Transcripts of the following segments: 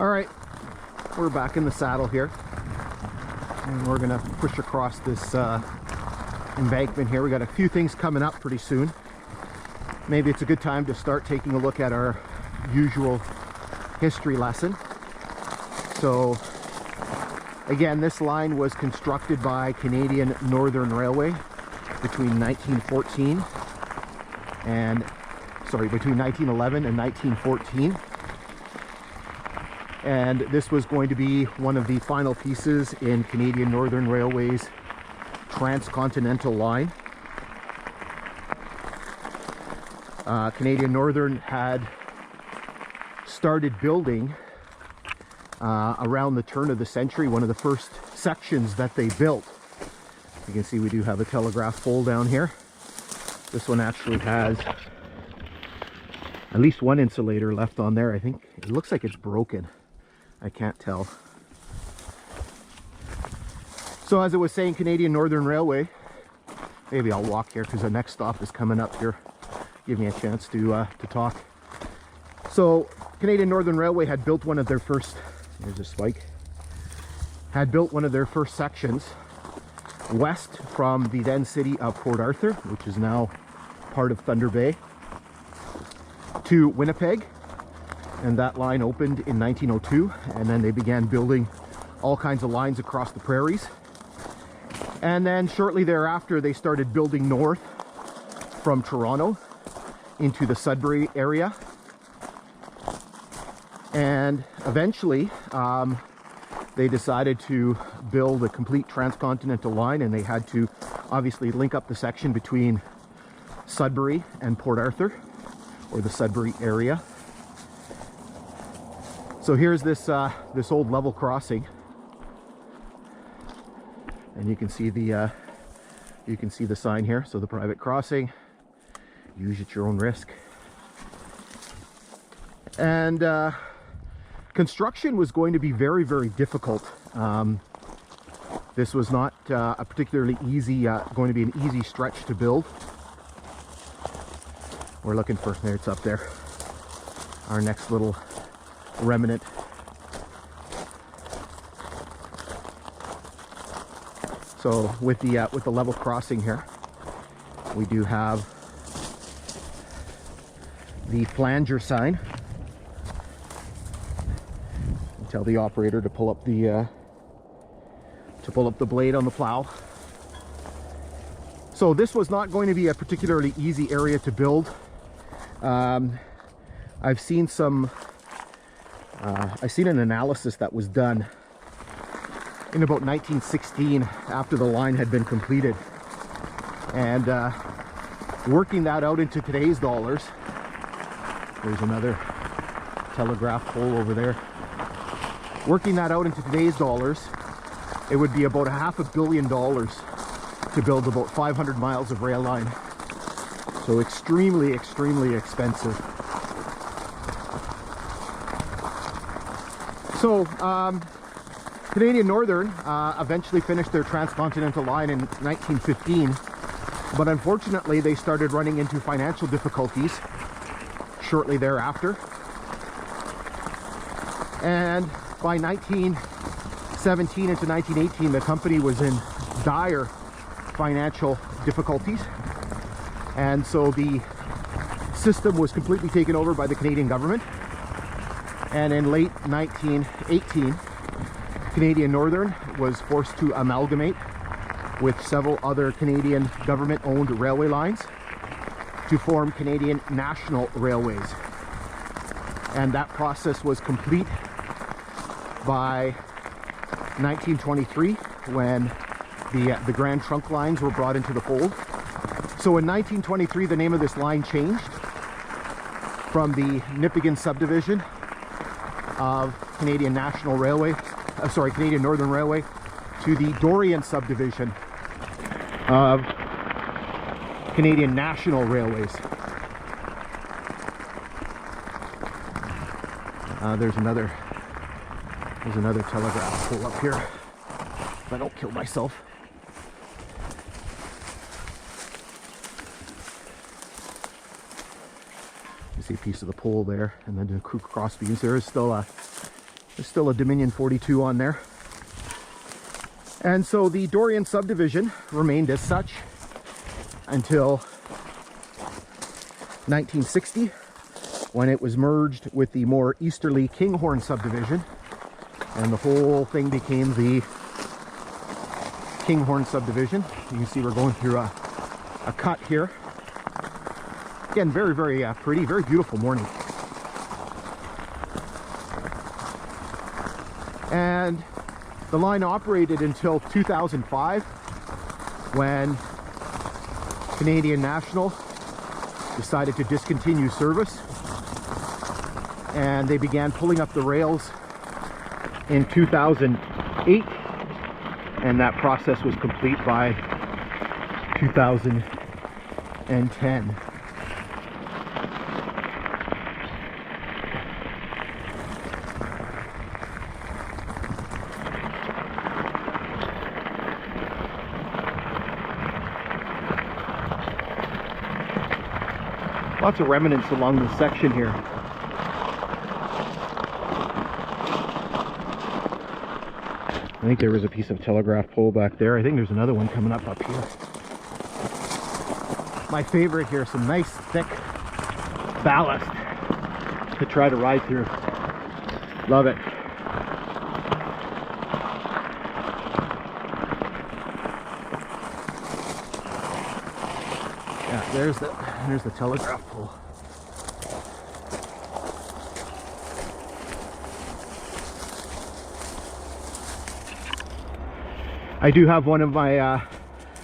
All right, we're back in the saddle here, and we're gonna push across this embankment here. We got a few things coming up pretty soon. Maybe it's a good time to start taking a look at our usual history lesson. So again, this line was constructed by Canadian Northern Railway between 1911 and 1914. And this was going to be one of the final pieces in Canadian Northern Railway's transcontinental line. Canadian Northern had started building around the turn of the century. One of the first sections that they built, you can see we do have a telegraph pole down here. This one actually has at least one insulator left on there. I think it looks like it's broken. I can't tell. So as I was saying, Canadian Northern Railway, maybe I'll walk here because the next stop is coming up here. Give me a chance to talk. So Canadian Northern Railway had built one of their first, here's a spike, had built one of their first sections west from the then city of Port Arthur, which is now part of Thunder Bay, to Winnipeg. And that line opened in 1902, and then they began building all kinds of lines across the prairies. And then shortly thereafter, they started building north from Toronto into the Sudbury area. And eventually, they decided to build a complete transcontinental line, and they had to obviously link up the section between Sudbury and Port Arthur, or the Sudbury area. So here's this this old level crossing, and you can see the sign here. So the private crossing, use at your own risk. And construction was going to be very, very difficult. This was not a particularly easy, going to be an easy stretch to build. We're looking for, there it's up there, our next little remnant. So with the level crossing here, we do have the flanger sign. Tell the operator to pull up the blade on the plow. So this was not going to be a particularly easy area to build. I've seen an analysis that was done in about 1916 after the line had been completed, and working that out into today's dollars, there's another telegraph pole over there. Working that out into today's dollars, it would be about $500 million to build about 500 miles of rail line. So extremely, extremely expensive. So Canadian Northern eventually finished their transcontinental line in 1915, but unfortunately they started running into financial difficulties shortly thereafter. And by 1917 into 1918, the company was in dire financial difficulties, and so the system was completely taken over by the Canadian government. And in late 1918, Canadian Northern was forced to amalgamate with several other Canadian government-owned railway lines to form Canadian National Railways. And that process was complete by 1923, when the Grand Trunk lines were brought into the fold. So in 1923, the name of this line changed from the Nipigon Subdivision of Canadian National Railway, Canadian Northern Railway, to the Dorion Subdivision of Canadian National Railways. There's another telegraph pole up here, if I don't kill myself. You see a piece of the pole there, and then the cross beams. There is still a There's still a Dominion 42 on there. And so the Dorion subdivision remained as such until 1960, when it was merged with the more easterly Kinghorn subdivision, and the whole thing became the Kinghorn subdivision. You can see we're going through a cut here. Again, very, very pretty, very beautiful morning. And the line operated until 2005, when Canadian National decided to discontinue service, and they began pulling up the rails in 2008, and that process was complete by 2010. Lots of remnants along this section here. I think there was a piece of telegraph pole back there. I think there's another one coming up here. My favorite here, some nice thick ballast to try to ride through. Love it. Yeah, there's the telegraph pole. I do have one of my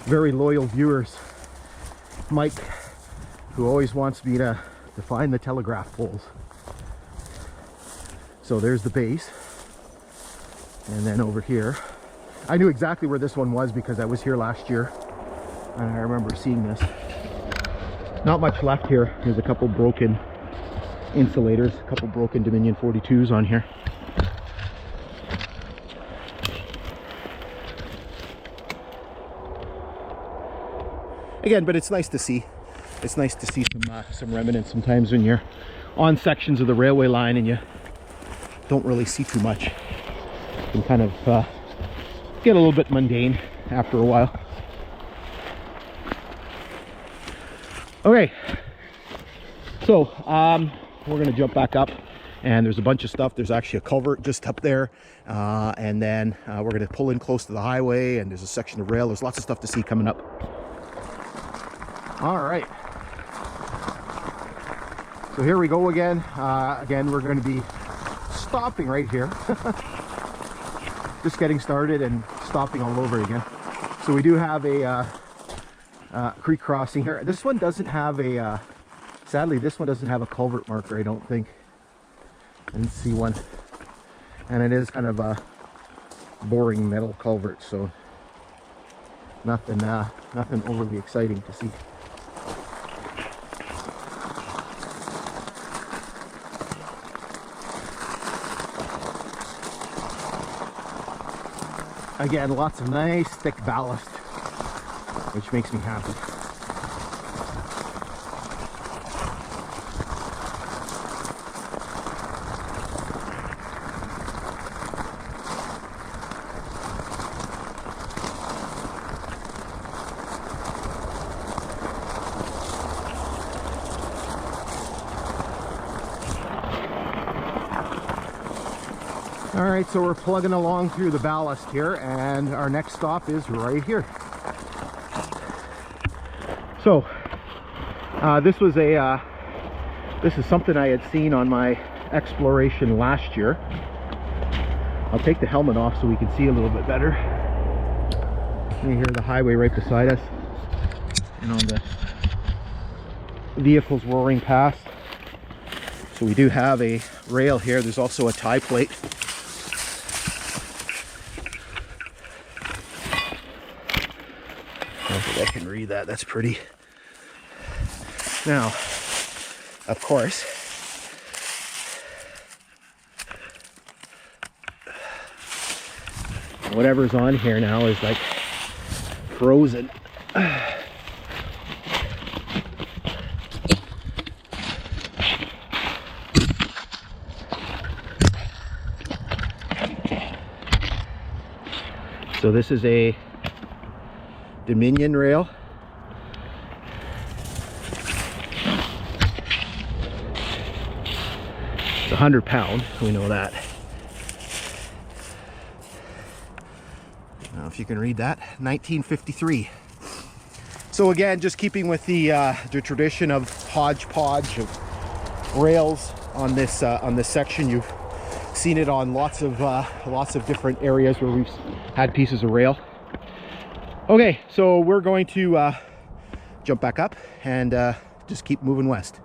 very loyal viewers, Mike, who always wants me to find the telegraph poles. So there's the base, and then over here, I knew exactly where this one was because I was here last year and I remember seeing this. Not much left here. There's a couple broken insulators, a couple broken Dominion 42s on here. Again, but it's nice to see. It's nice to see some remnants sometimes when you're on sections of the railway line and you don't really see too much. You can kind of get a little bit mundane after a while. Okay, so we're gonna jump back up, and there's a bunch of stuff. There's actually a culvert just up there, and then we're gonna pull in close to the highway, and there's a section of rail. There's lots of stuff to see coming up. All right, so here we go again. Again, we're going to be stopping right here. Just getting started and stopping all over again. So we do have a creek crossing here. This one doesn't have a, sadly, this one doesn't have a culvert marker, I don't think. I didn't see one. And it is kind of a boring metal culvert, so nothing, nothing overly exciting to see. Again, lots of nice thick ballast, which makes me happy. Alright, so we're plugging along through the ballast here, and our next stop is right here. So, this is something I had seen on my exploration last year. I'll take the helmet off so we can see a little bit better. You hear the highway right beside us, and all the vehicles roaring past. So we do have a rail here. There's also a tie plate. I can read that. That's pretty. Now, of course, whatever's on here now is like frozen. So this is a Dominion rail. It's 100 pound, we know that. I don't know if you can read that. 1953. So again, just keeping with the tradition of hodgepodge of rails on this section. You've seen it on lots of different areas where we've had pieces of rail. Okay, so we're going to jump back up and just keep moving west.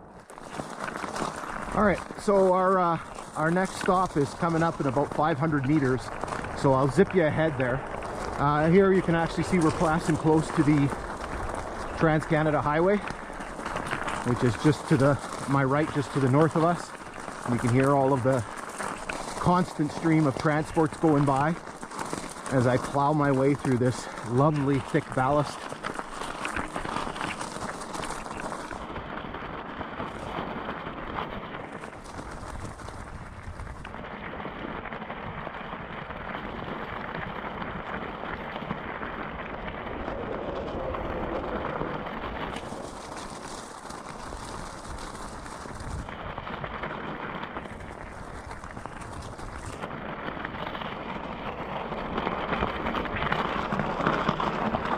All right, so our next stop is coming up in about 500 meters. So I'll zip you ahead there. Here you can actually see we're passing close to the Trans-Canada Highway, which is just to my right, just to the north of us. And you can hear all of the constant stream of transports going by as I plow my way through this lovely thick ballast.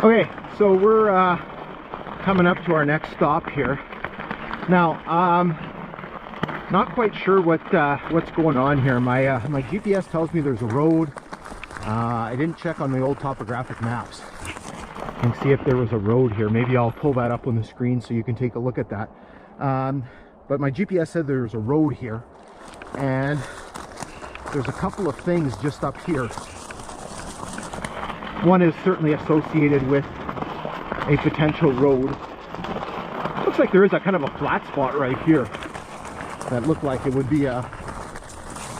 Okay, so we're coming up to our next stop here. Now, not quite sure what's going on here. My GPS tells me there's a road. I didn't check on the old topographic maps and see if there was a road here. Maybe I'll pull that up on the screen so you can take a look at that. But my GPS said there's a road here, and there's a couple of things just up here. One is certainly associated with a potential road. Looks like there is a kind of a flat spot right here that looked like it would be a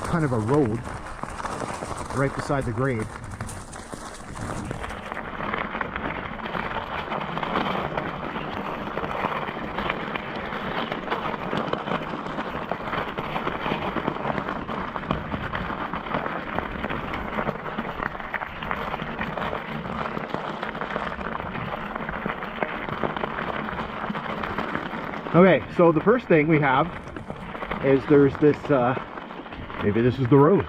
kind of a road right beside the grade. Okay, so the first thing we have is there's this, maybe this is the road.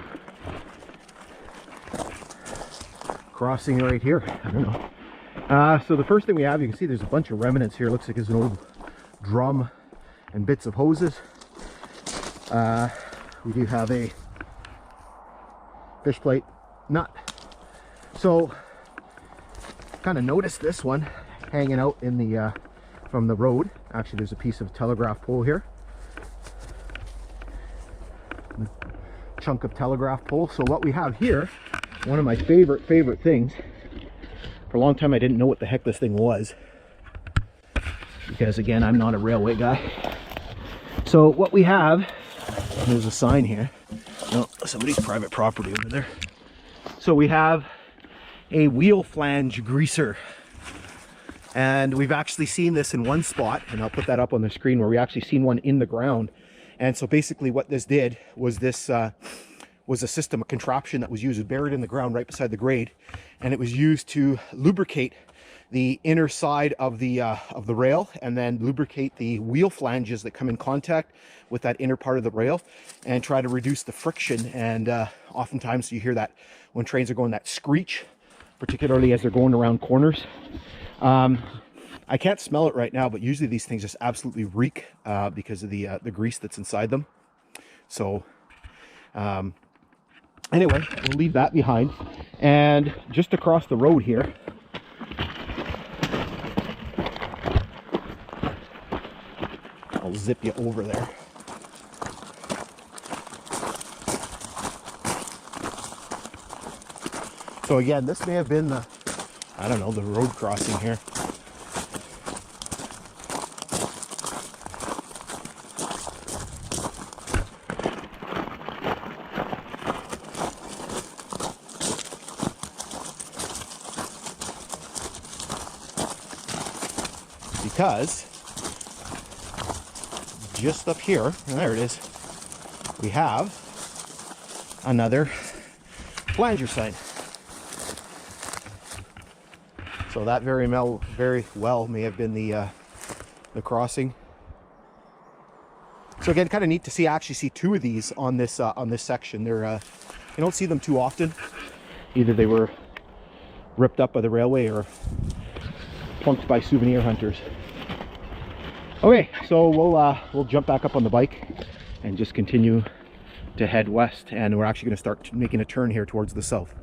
Crossing right here, I don't know. So the first thing we have, you can see there's a bunch of remnants here. Looks like it's an old drum and bits of hoses. We do have a fish plate nut. So, kind of noticed this one hanging out in the, from the road. Actually, there's a piece of telegraph pole here. A chunk of telegraph pole. So what we have here, one of my favorite things. For a long time I didn't know what the heck this thing was, because again, I'm not a railway guy. So what we have, there's a sign here. No, somebody's private property over there. So we have a wheel flange greaser. And we've actually seen this in one spot, and I'll put that up on the screen, where we actually seen one in the ground. And so basically what this did was this was a system, a contraption that was used, buried in the ground right beside the grade, and it was used to lubricate the inner side of the rail, and then lubricate the wheel flanges that come in contact with that inner part of the rail, and try to reduce the friction. And oftentimes you hear that when trains are going, that screech, particularly as they're going around corners. I can't smell it right now, but usually these things just absolutely reek because of the grease that's inside them. So anyway, we'll leave that behind. And just across the road here, I'll zip you over there. So again, this may have been the, I don't know, the road crossing here. Because just up here, and there it is, we have another flanger sign. So that very well may have been the crossing. So again, kind of neat to see, actually see two of these on this section. They're you don't see them too often. Either they were ripped up by the railway or plunked by souvenir hunters. Okay, so we'll jump back up on the bike and just continue to head west, and we're actually going to start making a turn here towards the south.